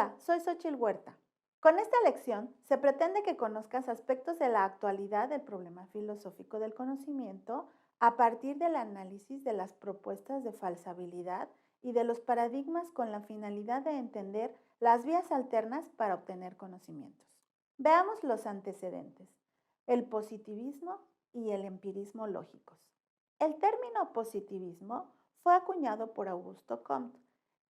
Hola, soy Xochitl Huerta. Con esta lección se pretende que conozcas aspectos de la actualidad del problema filosófico del conocimiento a partir del análisis de las propuestas de falsabilidad y de los paradigmas con la finalidad de entender las vías alternas para obtener conocimientos. Veamos los antecedentes, el positivismo y el empirismo lógicos. El término positivismo fue acuñado por Augusto Comte,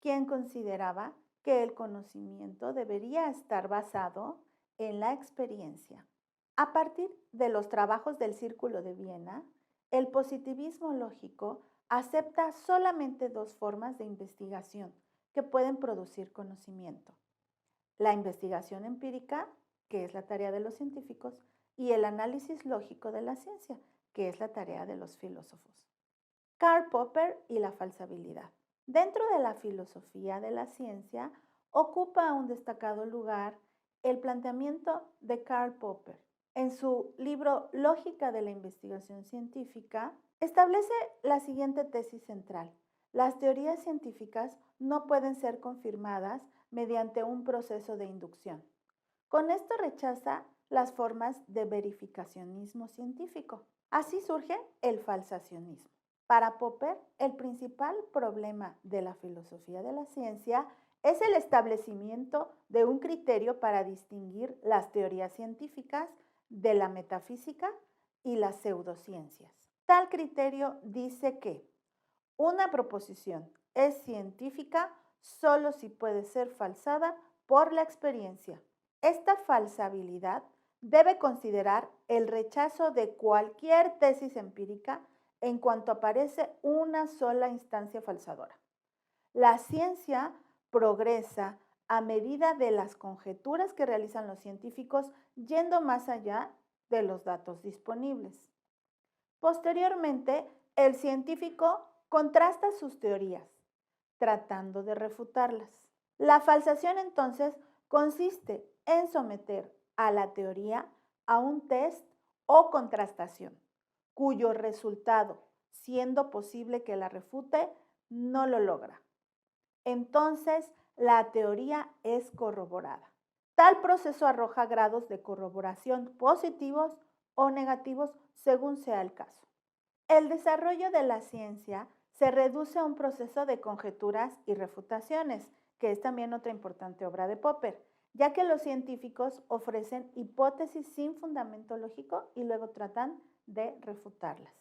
quien consideraba que el conocimiento debería estar basado en la experiencia. A partir de los trabajos del Círculo de Viena, el positivismo lógico acepta solamente dos formas de investigación que pueden producir conocimiento: la investigación empírica, que es la tarea de los científicos, y el análisis lógico de la ciencia, que es la tarea de los filósofos. Karl Popper y la falsabilidad. Dentro de la filosofía de la ciencia ocupa un destacado lugar el planteamiento de Karl Popper. En su libro Lógica de la investigación científica, establece la siguiente tesis central: las teorías científicas no pueden ser confirmadas mediante un proceso de inducción. Con esto rechaza las formas de verificacionismo científico. Así surge el falsacionismo. Para Popper, el principal problema de la filosofía de la ciencia es el establecimiento de un criterio para distinguir las teorías científicas de la metafísica y las pseudociencias. Tal criterio dice que una proposición es científica solo si puede ser falsada por la experiencia. Esta falsabilidad debe considerar el rechazo de cualquier tesis empírica en cuanto aparece una sola instancia falsadora. La ciencia progresa a medida de las conjeturas que realizan los científicos, yendo más allá de los datos disponibles. Posteriormente, el científico contrasta sus teorías, tratando de refutarlas. La falsación, entonces, consiste en someter a la teoría a un test o contrastación, cuyo resultado, siendo posible que la refute, no lo logra. Entonces, la teoría es corroborada. Tal proceso arroja grados de corroboración positivos o negativos según sea el caso. El desarrollo de la ciencia se reduce a un proceso de conjeturas y refutaciones, que es también otra importante obra de Popper, ya que los científicos ofrecen hipótesis sin fundamento lógico y luego tratan de refutarlas.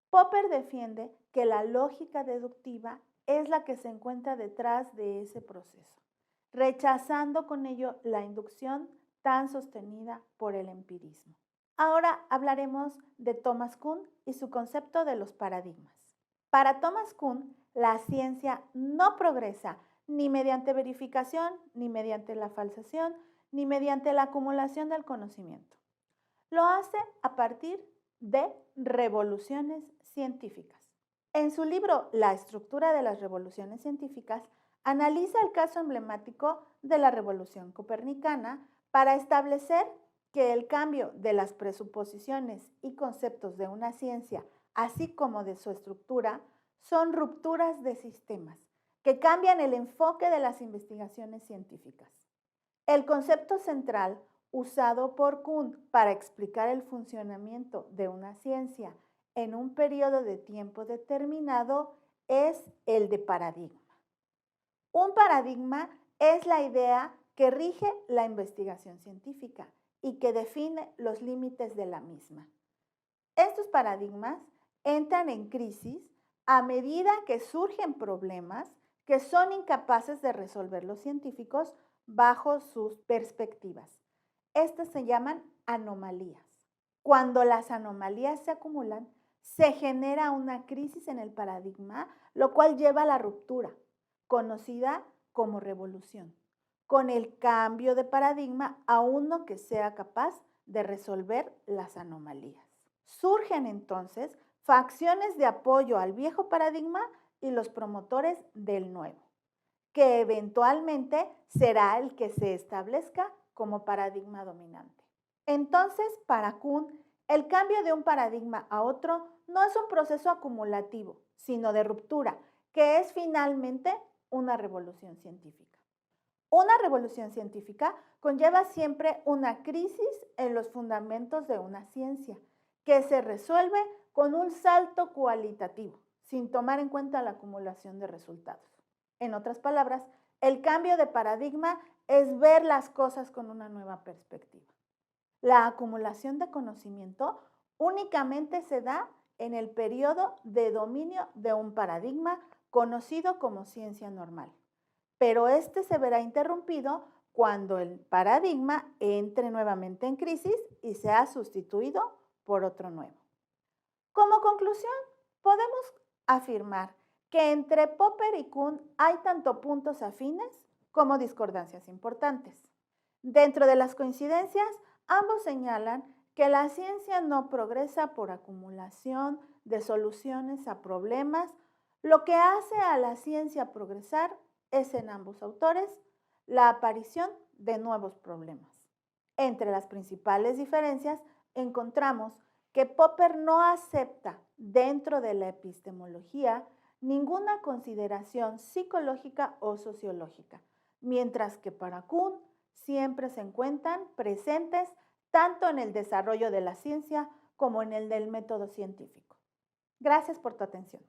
Popper defiende que la lógica deductiva es la que se encuentra detrás de ese proceso, rechazando con ello la inducción tan sostenida por el empirismo. Ahora hablaremos de Thomas Kuhn y su concepto de los paradigmas. Para Thomas Kuhn, la ciencia no progresa ni mediante verificación, ni mediante la falsación, ni mediante la acumulación del conocimiento. Lo hace a partir de revoluciones científicas. En su libro La estructura de las revoluciones científicas, analiza el caso emblemático de la revolución copernicana para establecer que el cambio de las presuposiciones y conceptos de una ciencia, así como de su estructura, son rupturas de sistemas que cambian el enfoque de las investigaciones científicas. El concepto central usado por Kuhn para explicar el funcionamiento de una ciencia en un periodo de tiempo determinado es el de paradigma. Un paradigma es la idea que rige la investigación científica y que define los límites de la misma. Estos paradigmas entran en crisis a medida que surgen problemas que son incapaces de resolver los científicos bajo sus perspectivas. Estas se llaman anomalías. Cuando las anomalías se acumulan, se genera una crisis en el paradigma, lo cual lleva a la ruptura, conocida como revolución, con el cambio de paradigma a uno que sea capaz de resolver las anomalías. Surgen entonces facciones de apoyo al viejo paradigma y los promotores del nuevo, que eventualmente será el que se establezca como paradigma dominante. Entonces, para Kuhn, el cambio de un paradigma a otro no es un proceso acumulativo, sino de ruptura, que es finalmente una revolución científica. Una revolución científica conlleva siempre una crisis en los fundamentos de una ciencia, que se resuelve con un salto cualitativo, sin tomar en cuenta la acumulación de resultados. En otras palabras, el cambio de paradigma es ver las cosas con una nueva perspectiva. La acumulación de conocimiento únicamente se da en el periodo de dominio de un paradigma conocido como ciencia normal, pero este se verá interrumpido cuando el paradigma entre nuevamente en crisis y sea sustituido por otro nuevo. Como conclusión, podemos afirmar que entre Popper y Kuhn hay tanto puntos afines como discordancias importantes. Dentro de las coincidencias, ambos señalan que la ciencia no progresa por acumulación de soluciones a problemas. Lo que hace a la ciencia progresar es en ambos autores la aparición de nuevos problemas. Entre las principales diferencias encontramos que Popper no acepta dentro de la epistemología ninguna consideración psicológica o sociológica, mientras que para Kuhn siempre se encuentran presentes tanto en el desarrollo de la ciencia como en el del método científico. Gracias por tu atención.